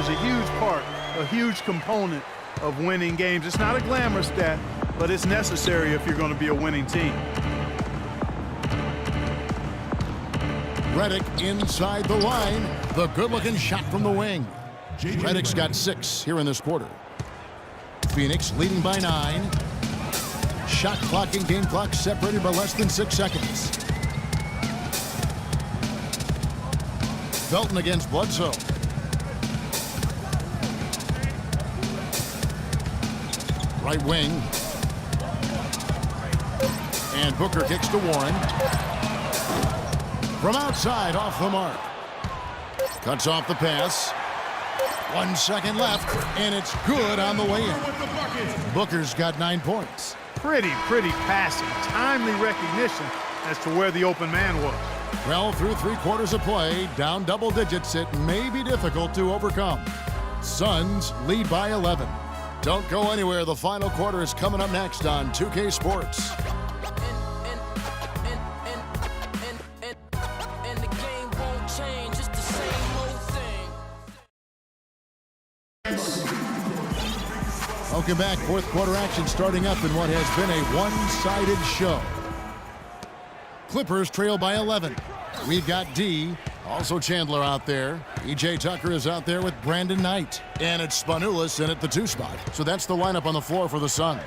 is a huge part, a huge component of winning games. It's not a glamour stat, but it's necessary if you're going to be a winning team. Redick inside the line. The good-looking shot from the wing. Redick's got 6 here in this quarter. Phoenix leading by 9. Shot clock and game clock separated by less than 6 seconds. Felton against Bledsoe. Right wing. And Booker kicks to Warren. From outside, off the mark. Cuts off the pass. 1 second left, and it's good on the way in. Booker's got 9 points. Pretty passing. Timely recognition as to where the open man was. Well, through 3 quarters of play, down double digits, it may be difficult to overcome. Suns lead by 11. Don't go anywhere. The final quarter is coming up next on 2K Sports. Welcome back. 4th quarter action starting up in what has been a one-sided show. Clippers trail by 11. We've got D, also Chandler out there. E.J. Tucker is out there with Brandon Knight. And it's Spanoulis in at the 2 spot. So that's the lineup on the floor for the Suns.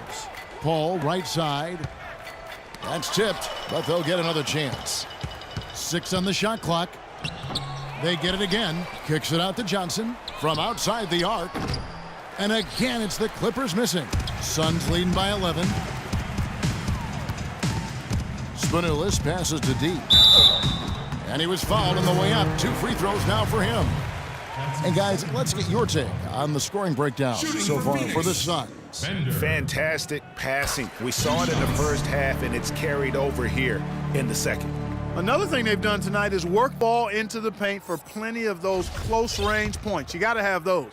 Paul, right side. That's tipped, but they'll get another chance. 6 on the shot clock. They get it again. Kicks it out to Johnson from outside the arc. And again, it's the Clippers missing. Suns leading by 11. Spanoulis passes to D. And he was fouled on the way up. 2 free throws now for him. And guys, let's get your take on the scoring breakdown so far for the Suns. Fantastic passing. We saw it in the first half, and it's carried over here in the second. Another thing they've done tonight is work ball into the paint for plenty of those close-range points. You got to have those.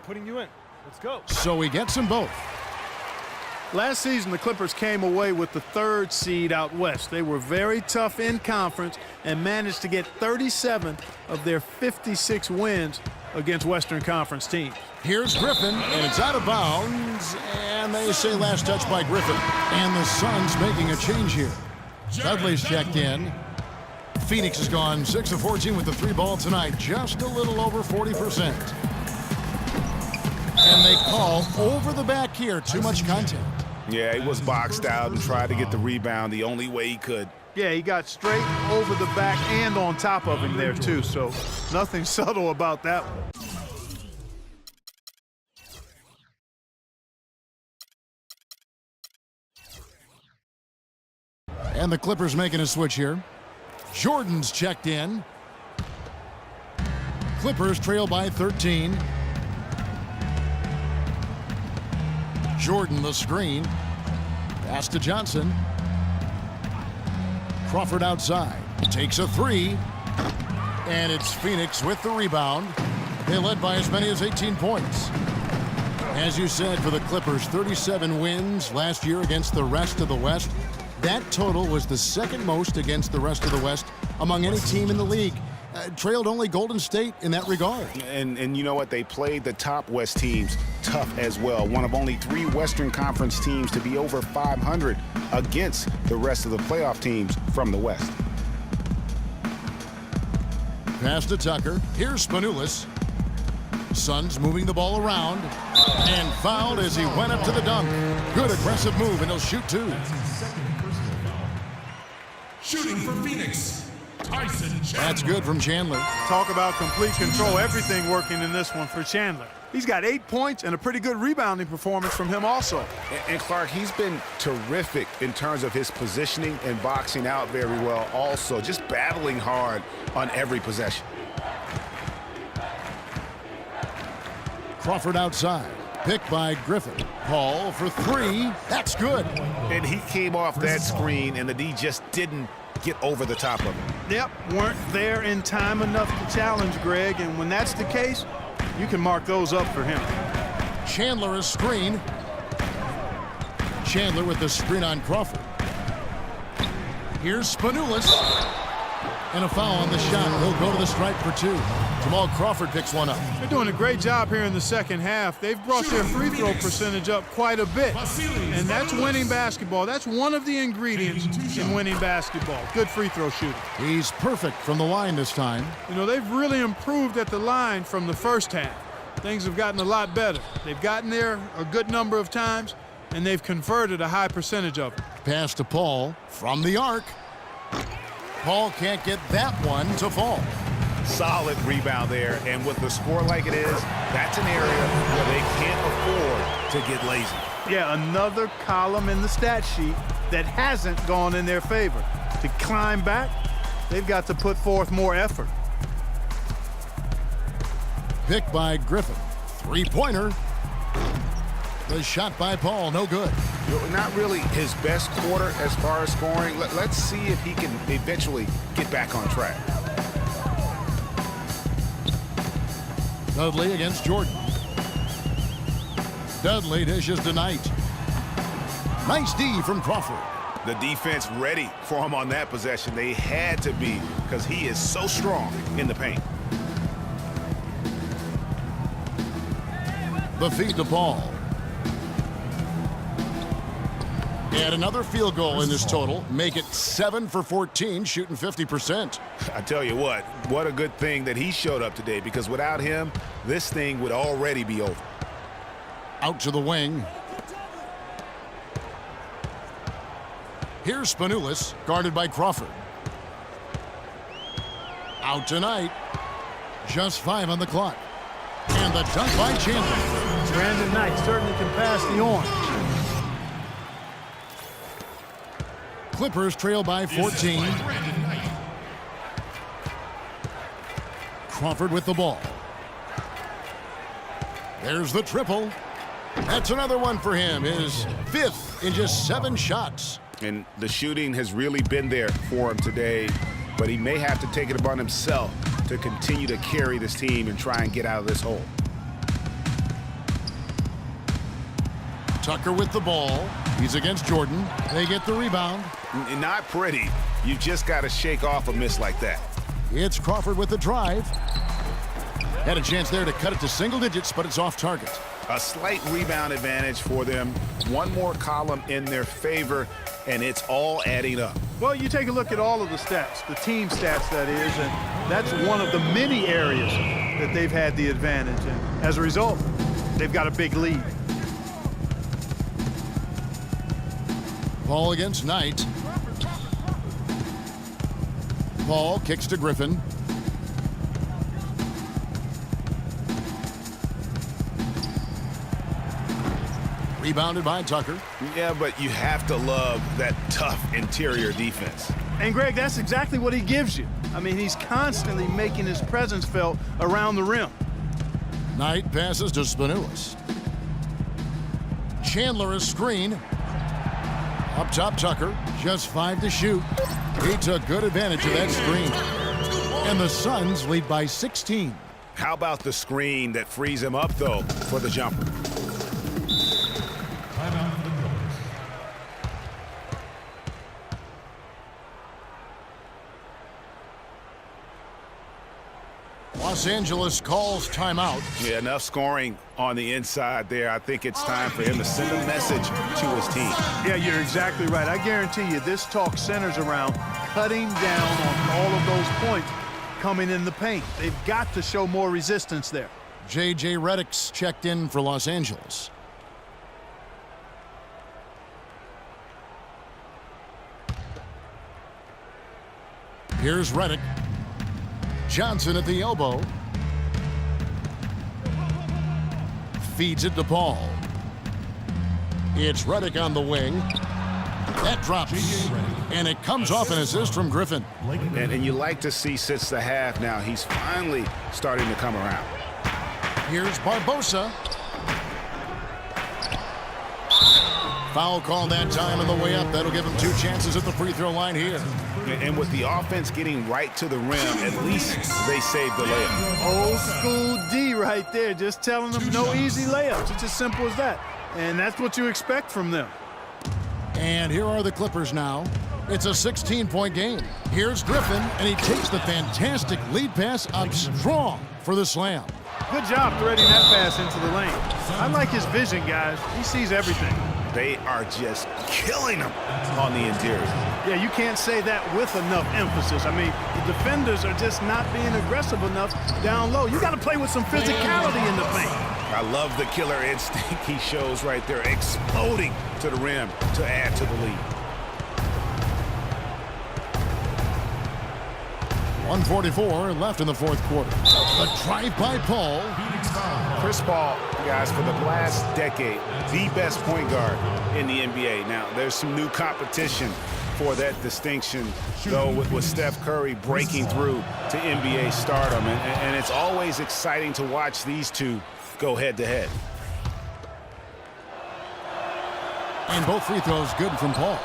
Putting you in. Let's go. So he gets them both. Last season, the Clippers came away with the 3rd seed out west. They were very tough in conference and managed to get 37 of their 56 wins against Western Conference teams. Here's Griffin, and it's out of bounds. And they say last touch by Griffin. And the Suns making a change here. Dudley's checked in. Phoenix has gone 6 of 14 with the 3 ball tonight. Just a little over 40%. And they call over the back here. Too much contact. Yeah, he was boxed out and tried to get the rebound the only way he could. Yeah, he got straight over the back and on top of him there, too. So nothing subtle about that one. And the Clippers making a switch here. Jordan's checked in. Clippers trail by 13. Jordan the screen. Pass to Johnson. Crawford outside. Takes a 3. And it's Phoenix with the rebound. They led by as many as 18 points. As you said, for the Clippers, 37 wins last year against the rest of the West. That total was the 2nd most against the rest of the West among any team in the league. Trailed only Golden State in that regard. And you know what? They played the top West teams tough as well. One of only 3 Western Conference teams to be over 500 against the rest of the playoff teams from the West. Pass to Tucker. Here's Spanoulis. Suns moving the ball around. And fouled as he went up to the dunk. Good aggressive move, and he'll shoot 2. Shooting for Phoenix. Tyson Chandler. That's good from Chandler. Talk about complete control. Everything working in this one for Chandler. He's got 8 points and a pretty good rebounding performance from him also. And Clark, he's been terrific in terms of his positioning and boxing out very well also. Just battling hard on every possession. Crawford outside. Picked by Griffin. Paul for 3. That's good. And he came off that screen, and the D just didn't get over the top of him. Yep, weren't there in time enough to challenge Greg, and when that's the case, you can mark those up for him. Chandler is screen. Chandler with the screen on Crawford. Here's Spanoulis. And a foul on the shot. He'll go to the stripe for 2. Jamal Crawford picks one up. They're doing a great job here in the second half. They've brought their free throw percentage up quite a bit. And that's winning basketball. That's one of the ingredients in winning basketball. Good free throw shooting. He's perfect from the line this time. You know, they've really improved at the line from the first half. Things have gotten a lot better. They've gotten there a good number of times, and they've converted a high percentage of it. Pass to Paul from the arc. Paul can't get that one to fall. Solid rebound there, and with the score like it is, that's an area where they can't afford to get lazy. Yeah, another column in the stat sheet that hasn't gone in their favor. To climb back, they've got to put forth more effort. Pick by Griffin. Three-pointer. The shot by Paul, no good. Not really his best quarter as far as scoring. Let's see if he can eventually get back on track. Dudley against Jordan. Dudley dishes to Knight. Nice D from Crawford. The defense ready for him on that possession. They had to be, because he is so strong in the paint. The feed to Paul. And another field goal in this total. Make it 7 for 14, shooting 50%. I tell you what a good thing that he showed up today, because without him, this thing would already be over. Out to the wing. Here's Spanoulis, guarded by Crawford. Out tonight. Just 5 on the clock. And the dunk by Chandler. Brandon Knight certainly can pass the orange. Clippers trail by 14. Crawford with the ball. There's the triple. That's another one for him. His 5th in just 7 shots. And the shooting has really been there for him today, but he may have to take it upon himself to continue to carry this team and try and get out of this hole. Tucker with the ball. He's against Jordan. They get the rebound. Not pretty. You just got to shake off a miss like that. It's Crawford with the drive. Had a chance there to cut it to single digits, but it's off target. A slight rebound advantage for them. One more column in their favor, and it's all adding up. Well, you take a look at all of the stats, the team stats that is, and that's one of the many areas that they've had the advantage. And as a result, they've got a big lead. Paul against Knight. Paul kicks to Griffin. Rebounded by Tucker. Yeah, but you have to love that tough interior defense. And, Greg, that's exactly what he gives you. I mean, he's constantly making his presence felt around the rim. Knight passes to Spanoulis. Chandler is screen. Up top, Tucker. Just 5 to shoot. He took good advantage of that screen. And the Suns lead by 16. How about the screen that frees him up, though, for the jumper? Timeout for the Clippers. Los Angeles calls timeout. Yeah, enough scoring on the inside there. I think it's time for him to send a message to his team. Yeah, you're exactly right. I guarantee you this talk centers around cutting down on all of those points coming in the paint. They've got to show more resistance there. J.J. Redick's checked in for Los Angeles. Here's Redick. Johnson at the elbow. Feeds it to Paul. It's Redick on the wing. That drops. And it comes off an assist from Griffin. And you like to see since the half now, he's finally starting to come around. Here's Barbosa. Foul call that time on the way up. That'll give him 2 chances at the free throw line here. And with the offense getting right to the rim, at least they saved the layup. Old school D right there, just telling them no easy layups. It's as simple as that. And that's what you expect from them. And here are the Clippers now. It's a 16-point game. Here's Griffin, and he takes the fantastic lead pass up strong for the slam. Good job threading that pass into the lane. I like his vision, guys. He sees everything. They are just killing him on the interior. Yeah, you can't say that with enough emphasis. I mean, the defenders are just not being aggressive enough down low. You got to play with some physicality in the paint. I love the killer instinct he shows right there, exploding to the rim to add to the lead. 1:44 left in the fourth quarter. The drive by Paul. Chris Paul, guys, for the last decade, the best point guard in the NBA. Now, there's some new competition for that distinction, though, with Steph Curry breaking through to NBA stardom. And it's always exciting to watch these two go head-to-head. And both free throws good from Paul.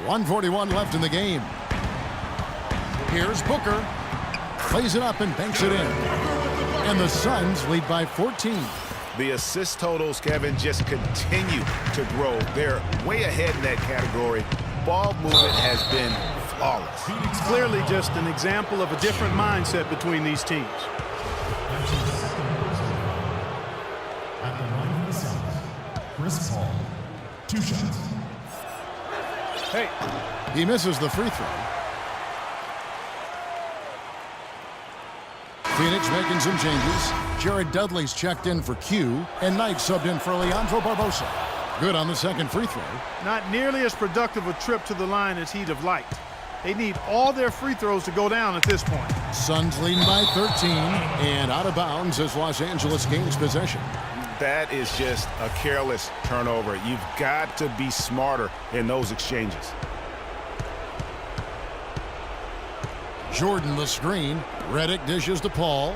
1:41 left in the game. Here's Booker. Plays it up and banks it in. And the Suns lead by 14. The assist totals, Kevin, just continue to grow. They're way ahead in that category. Ball movement has been flawless. Clearly just an example of a different mindset between these teams. At the line of the Suns, Chris Paul. 2 shots. Hey, He misses the free throw. Phoenix making some changes. Jared Dudley's checked in for Q, and Knight subbed in for Leandro Barbosa. Good on the second free throw. not nearly as productive a trip to the line as he'd have liked. They need all their free throws to go down at this point. Suns leading by 13, and out of bounds as Los Angeles gains possession. That is just a careless turnover. You've got to be smarter in those exchanges. Jordan the screen. Redick dishes to Paul.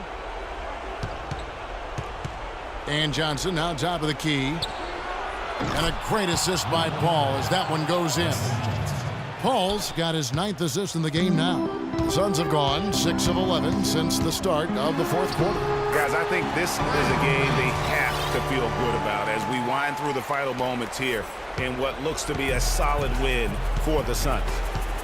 And Johnson now top of the key. And a great assist by Paul as that one goes in. Paul's got his 9th assist in the game now. The Suns have gone 6 of 11 since the start of the fourth quarter. Guys, I think this is a game they have to feel good about as we wind through the final moments here in what looks to be a solid win for the Suns.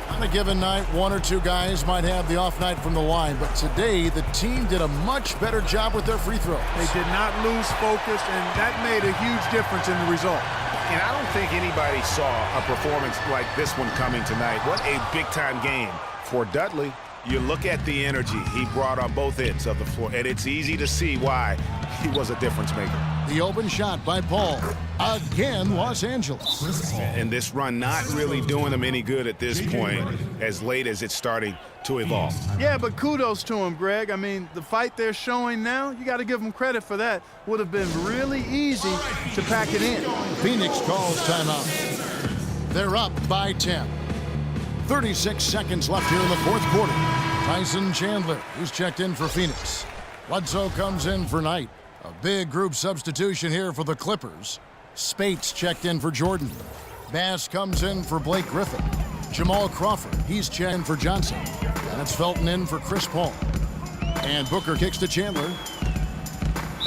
On a given night, one or two guys might have the off night from the line, but today the team did a much better job with their free throws. They did not lose focus, and that made a huge difference in the result. And I don't think anybody saw a performance like this one coming tonight. What a big-time game for Dudley. You look at the energy he brought on both ends of the floor, and it's easy to see why he was a difference maker. The open shot by Paul. Again, Los Angeles. And this run not really doing them any good at this point, as late as it's starting to evolve. Yeah, but kudos to him, Greg. I mean, the fight they're showing now, you got to give them credit for that. Would have been really easy to pack it in. Phoenix calls timeout. They're up by 10. 36 seconds left here in the fourth quarter. Tyson Chandler, who's checked in for Phoenix. Bledsoe comes in for Knight. A big group substitution here for the Clippers. Spates checked in for Jordan. Bass comes in for Blake Griffin. Jamal Crawford, he's checked in for Johnson. And it's Felton in for Chris Paul. And Booker kicks to Chandler.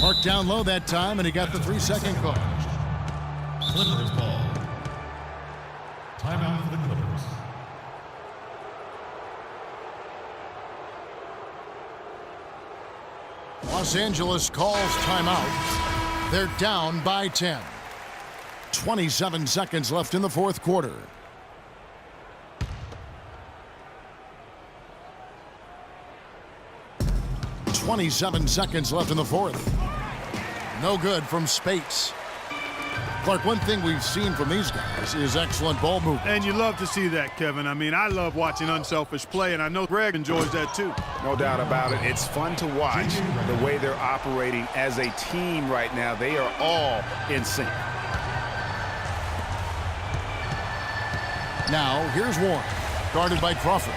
Marked down low that time, and he got the 3-second call. Clippers ball. Timeout for the Clippers. Los Angeles calls timeout. They're down by 10. 27 seconds left in the fourth quarter. .27 seconds left in the fourth. No good from Spates. Clark, one thing we've seen from these guys is excellent ball movement. And you love to see that, Kevin. I mean, I love watching unselfish play, and I know Greg enjoys that too. No doubt about it. It's fun to watch the way they're operating as a team right now. They are all in sync. Now, here's Warren, guarded by Crawford.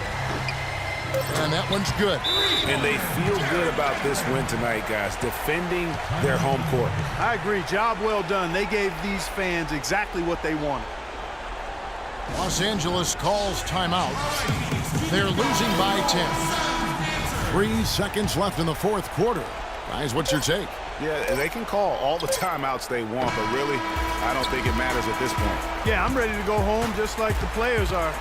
And that one's good. And they feel good about this win tonight, guys, defending their home court. I agree. Job well done. They gave these fans exactly what they wanted. Los Angeles calls timeout. They're losing by 10. 3 seconds left in the fourth quarter. Guys, what's your take? Yeah, they can call all the timeouts they want, but really, I don't think it matters at this point. Yeah, I'm ready to go home just like the players are.